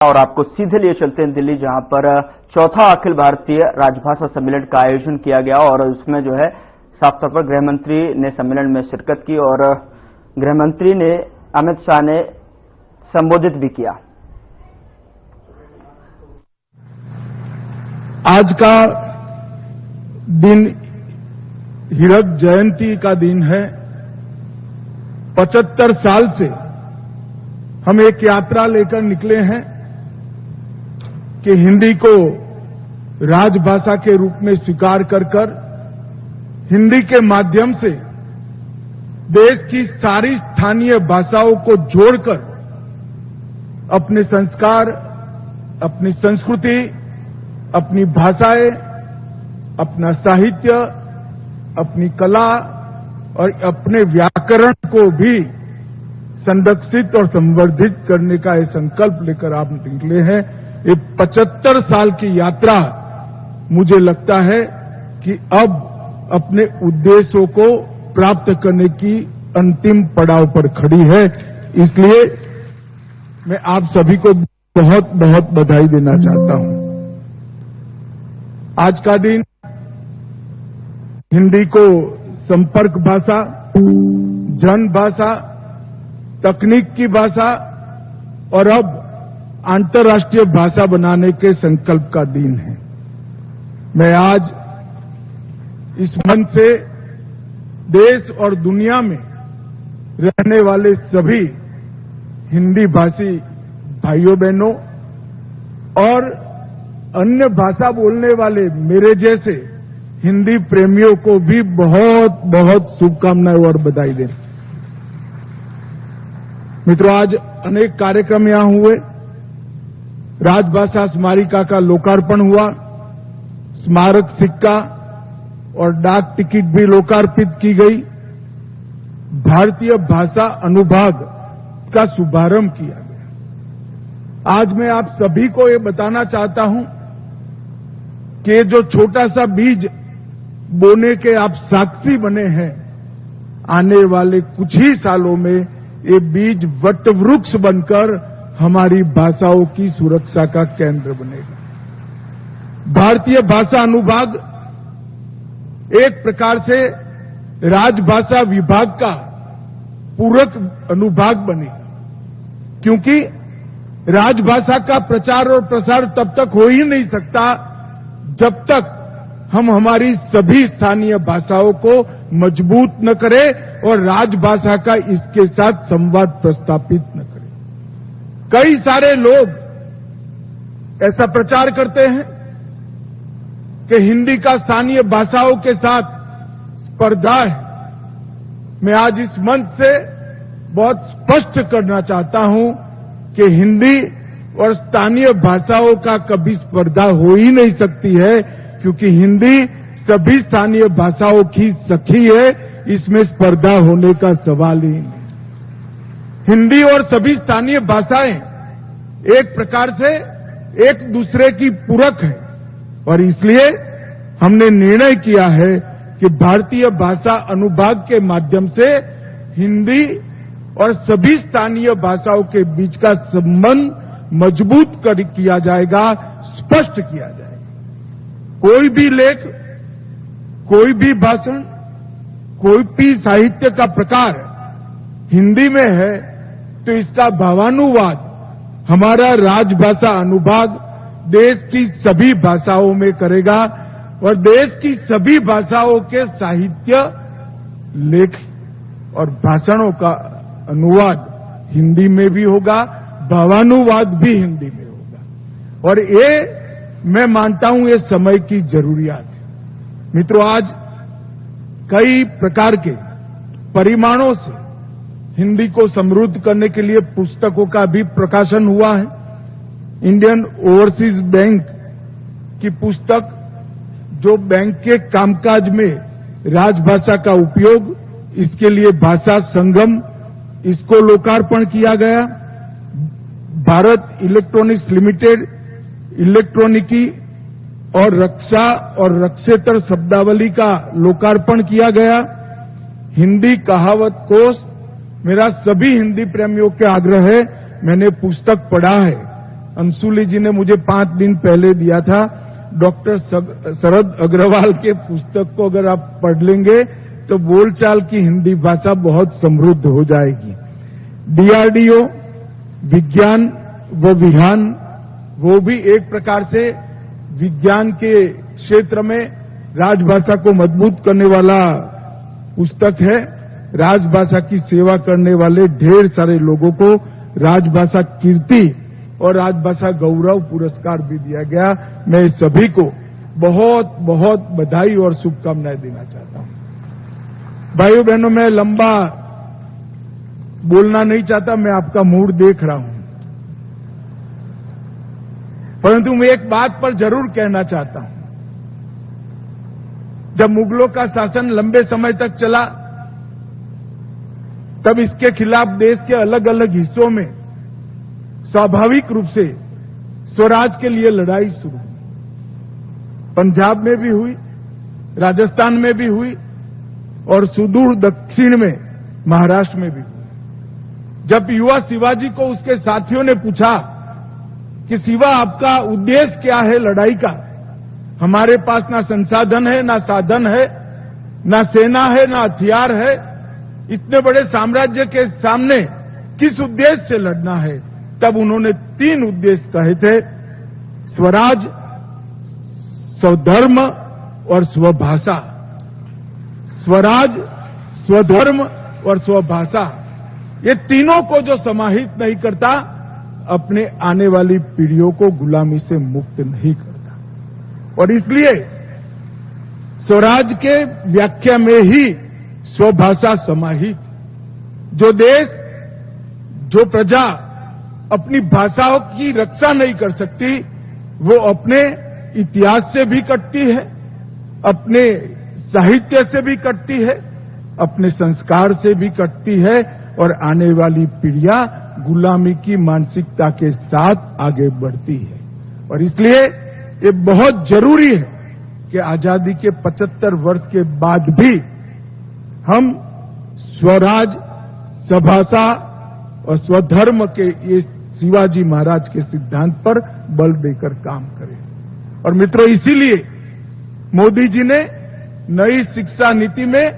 और आपको सीधे लिए चलते हैं दिल्ली, जहां पर चौथा अखिल भारतीय राजभाषा सम्मेलन का आयोजन किया गया और उसमें जो है साफ तौर पर गृहमंत्री ने सम्मेलन में शिरकत की और गृहमंत्री ने अमित शाह ने संबोधित भी किया। आज का दिन हीरक जयंती का दिन है। 75 साल से हम एक यात्रा लेकर निकले हैं कि हिंदी को राजभाषा के रूप में स्वीकार कर हिंदी के माध्यम से देश की सारी स्थानीय भाषाओं को जोड़कर अपने संस्कार, अपनी संस्कृति, अपनी भाषाएं, अपना साहित्य, अपनी कला और अपने व्याकरण को भी संरक्षित और संवर्धित करने का ये संकल्प लेकर आप निकले हैं। ये 75 साल की यात्रा मुझे लगता है कि अब अपने उद्देश्यों को प्राप्त करने की अंतिम पड़ाव पर खड़ी है। इसलिए मैं आप सभी को बहुत बहुत बधाई देना चाहता हूं। आज का दिन हिंदी को संपर्क भाषा, जन भाषा, तकनीक की भाषा और अब अंतर्राष्ट्रीय भाषा बनाने के संकल्प का दिन है। मैं आज इस मंच से देश और दुनिया में रहने वाले सभी हिंदी भाषी भाइयों बहनों और अन्य भाषा बोलने वाले मेरे जैसे हिंदी प्रेमियों को भी बहुत बहुत शुभकामनाएं और बधाई दें। मित्रों, आज अनेक कार्यक्रम यहां हुए। राजभाषा स्मारिका का लोकार्पण हुआ, स्मारक सिक्का और डाक टिकट भी लोकार्पित की गई, भारतीय भाषा अनुभाग का शुभारंभ किया गया। आज मैं आप सभी को ये बताना चाहता हूं कि ये जो छोटा सा बीज बोने के आप साक्षी बने हैं, आने वाले कुछ ही सालों में ये बीज वटवृक्ष बनकर हमारी भाषाओं की सुरक्षा का केंद्र बनेगा। भारतीय भाषा अनुभाग एक प्रकार से राजभाषा विभाग का पूरक अनुभाग बनेगा, क्योंकि राजभाषा का प्रचार और प्रसार तब तक हो ही नहीं सकता जब तक हम हमारी सभी स्थानीय भाषाओं को मजबूत न करें और राजभाषा का इसके साथ संवाद प्रस्थापित न करें। कई सारे लोग ऐसा प्रचार करते हैं कि हिंदी का स्थानीय भाषाओं के साथ स्पर्धा है। मैं आज इस मंच से बहुत स्पष्ट करना चाहता हूं कि हिंदी और स्थानीय भाषाओं का कभी स्पर्धा हो ही नहीं सकती है, क्योंकि हिंदी सभी स्थानीय भाषाओं की सखी है। इसमें स्पर्धा होने का सवाल ही नहीं। हिंदी और सभी स्थानीय भाषाएं एक प्रकार से एक दूसरे की पूरक है और इसलिए हमने निर्णय किया है कि भारतीय भाषा अनुभाग के माध्यम से हिंदी और सभी स्थानीय भाषाओं के बीच का संबंध मजबूत किया जाएगा, स्पष्ट किया जाएगा। कोई भी लेख, कोई भी भाषण, कोई भी साहित्य का प्रकार हिंदी में है तो इसका भावानुवाद हमारा राजभाषा अनुभाग देश की सभी भाषाओं में करेगा और देश की सभी भाषाओं के साहित्य, लेख और भाषणों का अनुवाद हिंदी में भी होगा, भावानुवाद भी हिंदी में होगा और ये मैं मानता हूं ये समय की जरूरियात है। मित्रों, आज कई प्रकार के परिमाणों से हिंदी को समृद्ध करने के लिए पुस्तकों का भी प्रकाशन हुआ है। इंडियन ओवरसीज बैंक की पुस्तक, जो बैंक के कामकाज में राजभाषा का उपयोग, इसके लिए भाषा संगम, इसको लोकार्पण किया गया। भारत इलेक्ट्रॉनिक्स लिमिटेड इलेक्ट्रॉनिकी और रक्षा और रक्षेतर शब्दावली का लोकार्पण किया गया। हिंदी कहावत कोष, मेरा सभी हिंदी प्रेमियों के आग्रह है, मैंने पुस्तक पढ़ा है, अंशुली जी ने मुझे 5 दिन पहले दिया था। डॉक्टर शरद अग्रवाल के पुस्तक को अगर आप पढ़ लेंगे तो बोलचाल की हिंदी भाषा बहुत समृद्ध हो जाएगी। डीआरडीओ, विज्ञान व विज्ञान, वो भी एक प्रकार से विज्ञान के क्षेत्र में राजभाषा को मजबूत करने वाला पुस्तक है। राजभाषा की सेवा करने वाले ढेर सारे लोगों को राजभाषा कीर्ति और राजभाषा गौरव पुरस्कार भी दिया गया। मैं सभी को बहुत बहुत बधाई और शुभकामनाएं देना चाहता हूं। भाइयों बहनों, मैं लंबा बोलना नहीं चाहता, मैं आपका मूड देख रहा हूं, परंतु मैं एक बात पर जरूर कहना चाहता हूं। जब मुगलों का शासन लंबे समय तक चला, तब इसके खिलाफ देश के अलग अलग हिस्सों में स्वाभाविक रूप से स्वराज के लिए लड़ाई शुरू हुई। पंजाब में भी हुई, राजस्थान में भी हुई और सुदूर दक्षिण में महाराष्ट्र में भी हुई। जब युवा शिवाजी को उसके साथियों ने पूछा कि शिवा, आपका उद्देश्य क्या है लड़ाई का? हमारे पास ना संसाधन है, ना साधन है, ना सेना है, ना हथियार है, इतने बड़े साम्राज्य के सामने किस उद्देश्य से लड़ना है? तब उन्होंने 3 उद्देश्य कहे थे: स्वराज, स्वधर्म और स्वभाषा। स्वराज, स्वधर्म और स्वभाषा, ये तीनों को जो समाहित नहीं करता, अपने आने वाली पीढ़ियों को गुलामी से मुक्त नहीं करता। और इसलिए स्वराज के व्याख्या में ही स्वभाषा समाहित। जो देश, जो प्रजा अपनी भाषाओं की रक्षा नहीं कर सकती, वो अपने इतिहास से भी कटती है, अपने साहित्य से भी कटती है, अपने संस्कार से भी कटती है और आने वाली पीढ़ियां गुलामी की मानसिकता के साथ आगे बढ़ती है। और इसलिए ये बहुत जरूरी है कि आजादी के 75 वर्ष के बाद भी हम स्वराज, स्वभाषा और स्वधर्म के ये शिवाजी महाराज के सिद्धांत पर बल देकर काम करें। और मित्रों, इसीलिए मोदी जी ने नई शिक्षा नीति में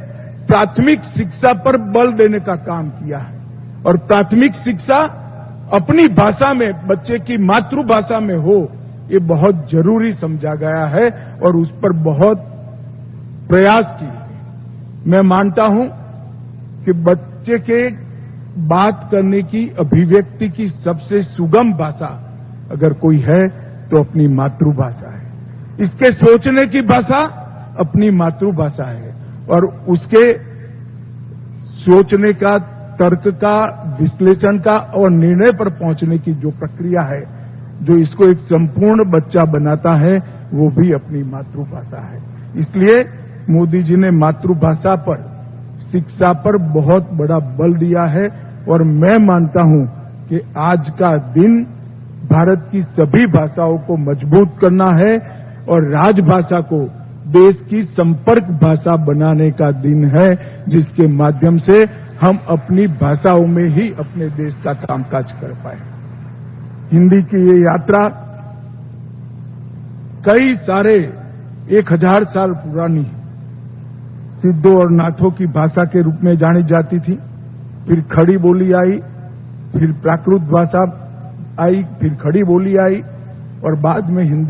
प्राथमिक शिक्षा पर बल देने का काम किया है। और प्राथमिक शिक्षा अपनी भाषा में, बच्चे की मातृभाषा में हो, ये बहुत जरूरी समझा गया है और उस पर बहुत प्रयास किए। मैं मानता हूं कि बच्चे के बात करने की, अभिव्यक्ति की सबसे सुगम भाषा अगर कोई है तो अपनी मातृभाषा है। इसके सोचने की भाषा अपनी मातृभाषा है और उसके सोचने का, तर्क का, विश्लेषण का और निर्णय पर पहुंचने की जो प्रक्रिया है, जो इसको एक संपूर्ण बच्चा बनाता है, वो भी अपनी मातृभाषा है। इसलिए मोदी जी ने मातृभाषा पर, शिक्षा पर बहुत बड़ा बल दिया है और मैं मानता हूं कि आज का दिन भारत की सभी भाषाओं को मजबूत करना है और राजभाषा को देश की संपर्क भाषा बनाने का दिन है, जिसके माध्यम से हम अपनी भाषाओं में ही अपने देश का कामकाज कर पाए। हिंदी की ये यात्रा कई सारे 1000 साल पुरानी है। सिद्धों और नाथों की भाषा के रूप में जानी जाती थी, फिर खड़ी बोली आई, फिर प्राकृत भाषा आई, फिर खड़ी बोली आई और बाद में हिंदी